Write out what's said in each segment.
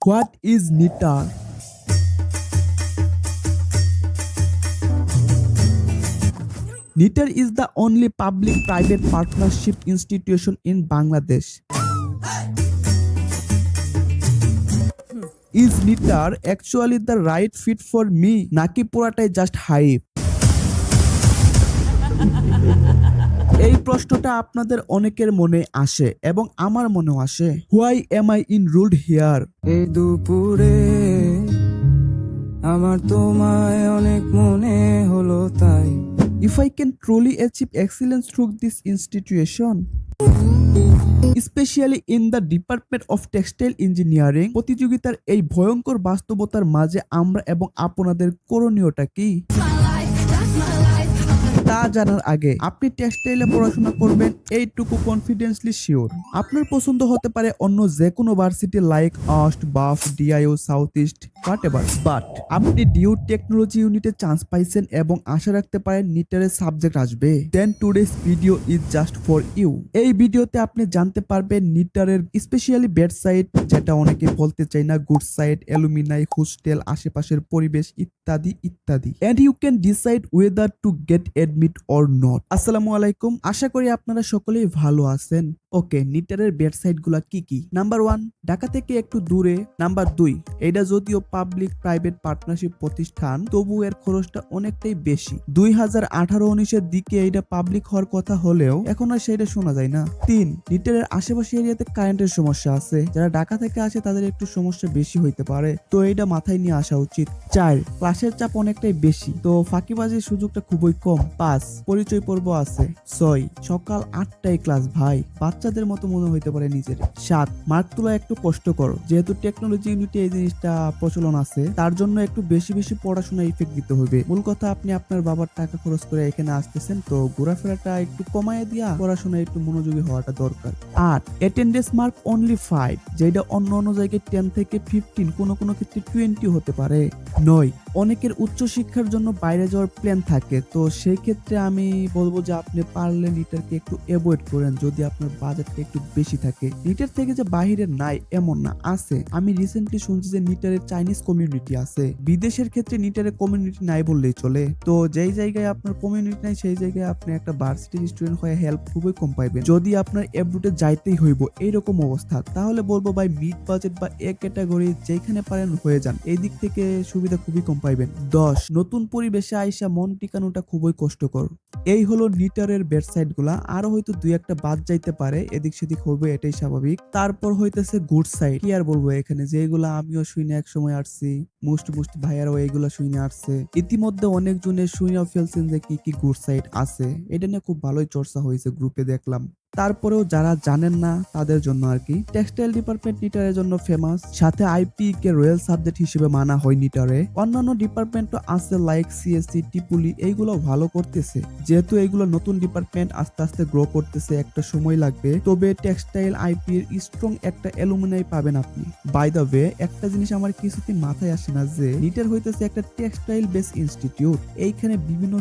What is NITAR? NITAR is the only public-private partnership institution in Bangladesh. Is NITAR actually the right fit for me? নাকি পুরাটাই just hype? এই প্রশ্নটা আপনাদের অনেকের মনে আসে এবং আমার মনেও আসে। Why am I enrolled here? এই দুপুরে আমার তোমায় অনেক মনে হলো তাই। If I can truly achieve excellence through this institution, especially in the Department of Textile Engineering, প্রতিযোগিতার এই ভয়ঙ্কর বাস্তবতার মাঝে আমরা এবং আপনাদের করণীয়টা কি তা জানার আগে আপনি টেক্সটাইলে পড়াশোনা করবেন এইটুকু কনফিডেন্সলি শিওর। আপনার পছন্দ হতে পারে অন্য যে কোনো ভার্সিটি লাইক আস্ট, বাফ, DIU, Southeast, whatever, but আপনি ডিউ টেকনোলজি ইউনিটে চান্স পাইছেন এবং আশা রাখতে পারেন নিটারের সাবজেক্ট আসবে। Then today's video is just for you. এই ভিডিওতে আপনি জানতে পারবেন নিটারের স্পেশালি ব্যাড সাইড, যেটা অনেকে বলতে চায় না, গুড সাইড, অ্যালুমিনাই, হোস্টেল, আশেপাশের পরিবেশ ইত্যাদি ইত্যাদি। And you can decide whether to get admit or not. আসসালামু আলাইকুম, আশা করি আপনারা সকলেই ভালো আছেন। ওকে, নিটারের বেড সাইট গুলা কি কি? নাম্বার 1, ঢাকা থেকে একটু দূরে। নাম্বার 2, এটা যদিও পাবলিক প্রাইভেট পার্টনারশিপ প্রতিষ্ঠান, তবু এর খরচটা অনেকটাই বেশি। 2018-19-এর দিকে এটা পাবলিক হওয়ার কথা হলেও এখন আর সেটা শোনা যায় না। 3, নিটারের আশেপাশে এরিয়াতে কারেন্টের সমস্যা আছে, যারা ঢাকা থেকে আসে তাদের একটু সমস্যা বেশি হইতে পারে, তো এটা মাথায় নিয়ে আসা উচিত। 4, ক্লাসের চাপ অনেকটাই বেশি, তো ফাঁকিবাজির সুযোগটা খুবই কম। 5, পরিচয় পর্ব আছে। 6, সকাল 8টায় ক্লাস ভাই, বাচ্চাদের মতো মনে হইতে পারে নিজের। 7, মার্ক তোলা একটু কষ্ট করো, যেহেতু টেকনোলজি ইউনিটে এই জিনিসটা প্রচলন আছে, তার জন্য একটু বেশি বেশি পড়াশোনা ইফেক্ট দিতে হবে। মূল কথা, আপনি আপনার বাবার টাকা খরচ করে এখানে আসতেছেন, তো ঘোরাফেরাটা একটু কমায় দিয়া পড়াশোনায় একটু মনোযোগী হওয়াটা দরকার। 8, অ্যাটেন্ডেন্স মার্ক অনলি 5, যেটা অন্য অন্য জায়গায় 10 থেকে 15, কোনো কোনো ক্ষেত্রে 20 হতে পারে। 9, অনেকের উচ্চশিক্ষার জন্য বাইরে যাওয়ার প্ল্যান থাকে, তো সেই ক্ষেত্রে আমি বলবো যে আপনি পারলে নিটারকে একটু অ্যাভয়েড করেন যদি আপনার বাজেটটা একটু বেশি থাকে। নিটার থেকে যে বাহিরে নাই এমন না, আছে। আমি রিসেন্টলি শুনছি যে নিটারের চাইনিজ কমিউনিটি আছে। বিদেশের ক্ষেত্রে নিটারের কমিউনিটি নাই বললেই চলে। তো যেই জায়গায় আপনার কমিউনিটি নাই সেই জায়গায় আপনি একটা ভার্সিটির স্টুডেন্ট হয়ে হেল্প খুবই কম পাইবেন। যদি আপনার অ্যাব্রুডে যাইতেই হইব এইরকম অবস্থা, তাহলে বলবো ভাই মিড বাজেট বা এ ক্যাটাগরি যেখানে পারেন হয়ে যান, এই দিক থেকে সুবিধা খুবই কম পাইবেন। 10, নতুন পরিবেশে আইসা মন টিকানোটা খুবই কষ্টকর। এই হলো নিটারের ওয়েবসাইট গুলা, আরো হয়তো দুই একটা বাদ যাইতে পারে, এদিক সেদিক হবে, এটাই স্বাভাবিক। তারপর হইতেছে গুড সাইড, কি আর বলবো, এখানে যেগুলা আমিও শুনে এক সময় আসছি, মোস্ট ভাইয়ারও এইগুলা শুনে আসছে, ইতিমধ্যে অনেকজনের শুনেও ফেলছেন যে কি কি গুড সাইড আছে। এটা নিয়ে খুব ভালোই চর্চা হয়েছে, গ্রুপে দেখলাম। তারপরেও যারা জানেন না তাদের জন্য আর কি, টেক্সটাইল ডিপার্টমেন্ট নিটারের জন্য ফেমাস, সাথে আইপি কে রয়্যাল সাবজেক্ট হিসেবে মানা হয় নিটারে। অন্যান্য ডিপার্টমেন্টও আছে লাইক সিএসসি, টিপুলি, এইগুলো ভালো করতেছে। যেহেতু এইগুলো নতুন ডিপার্টমেন্ট, আস্তে আস্তে গ্রো করতেছে, একটা সময় লাগবে। তবে টেক্সটাইল আইপি এর স্ট্রং একটা অ্যালুমিনাই পাবেন আপনি। বাই দ্য ওয়ে, একটা জিনিস আমার কিছুতেই মাথায় আসে না, যে নিটার হইতেছে একটা টেক্সটাইল বেস ইনস্টিটিউট, এইখানে বিভিন্ন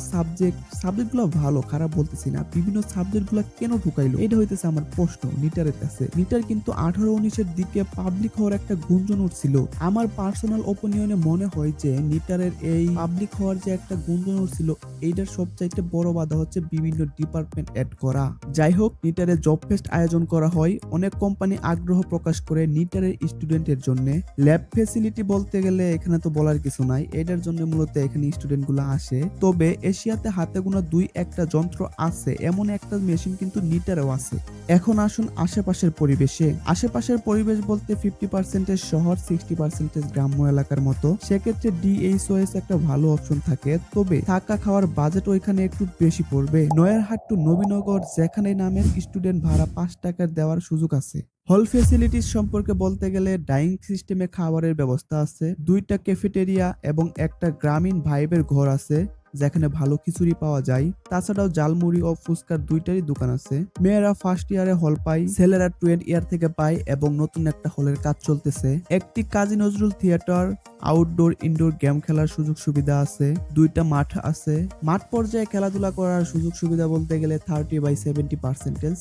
সাবজেক্টগুলো ভালো, খারাপ বলতেছি না, বিভিন্ন সাবজেক্টগুলো কেন ঢুকাইলো, এটা হইতেছে আমার প্রশ্ন নিটারের কাছে। নিটার কিন্তু 18-19-এর দিকে পাবলিক হওয়ার একটা গুঞ্জন উঠছিল। আমার পার্সোনাল ওপিনিয়নে মনে হয় যে নিটারের এই পাবলিক হওয়ার যে একটা গুঞ্জন উঠছিল, এইটার সবচাইতে বড় বাধা হচ্ছে বিভিন্ন ডিপার্টমেন্ট অ্যাড করা। যাই হোক, নিটারে জব ফেস্ট আয়োজন করা হয়, অনেক কোম্পানি আগ্রহ প্রকাশ করে নিটারের স্টুডেন্টের জন্য। ল্যাব ফেসিলিটি বলতে গেলে এখানে তো বলার কিছু নাই, এটার জন্য মূলত এখানে স্টুডেন্ট গুলো আসে। তবে এশিয়াতে হাতে গোনা 2-1টা যন্ত্র আছে, এমন একটা মেশিন কিন্তু নিটারেও আছে। এখন আসুন আশেপাশের পরিবেশে। আশেপাশের পরিবেশ বলতে 50% শহর, 60% গ্রাম্য এলাকার মতো। সেক্ষেত্রে ডিএইচওএস একটা ভালো অপশন থাকে, তবে থাকা খাওয়ার বাজেট ওইখানে একটু বেশি পড়বে। নয়ারহাট টু নবীনগর যেখানে নামের স্টুডেন্ট ভাড়া 5 টাকার দেওয়ার সুযোগ আছে। হল ফেসিলিটিস সম্পর্কে বলতে গেলে ডাইনিং সিস্টেমে খাবারের ব্যবস্থা আছে, 2টা ক্যাফেটেরিয়া এবং একটা গ্রামীণ ভাইবের ঘর আছে যেখানে ভালো খিচুড়ি পাওয়া যায়। তাছাড়াও জালমুড়ি ও ফুচকার 2টারই দোকান আছে। মেয়েরা ফার্স্ট ইয়ারে হল পায়, ছেলেরা 12 ইয়ার থেকে পায় এবং নতুন একটা হলের কাজ চলতেছে। একটি Kazi Nazrul theatre, outdoor indoor game খেলার সুযোগ সুবিধা আছে, 2টা মাঠ আছে। মাঠ পর্যায়ে খেলাধুলা করার সুযোগ সুবিধা বলতে গেলে 30/70%।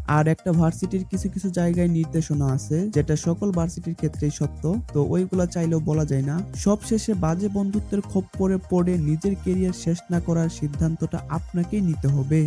আর একটা ভার্সিটির কিছু কিছু জায়গায় নির্দেশনা আছে যেটা সকল ভার্সিটির ক্ষেত্রেই সত্য, তো ওইগুলা চাইলেও বলা যায় না। সবশেষে বাজে বন্ধুত্বের খপ্পরে পড়ে নিজের কেরিয়ার শেষ না করার সিদ্ধান্তটা আপনাকেই নিতে হবে।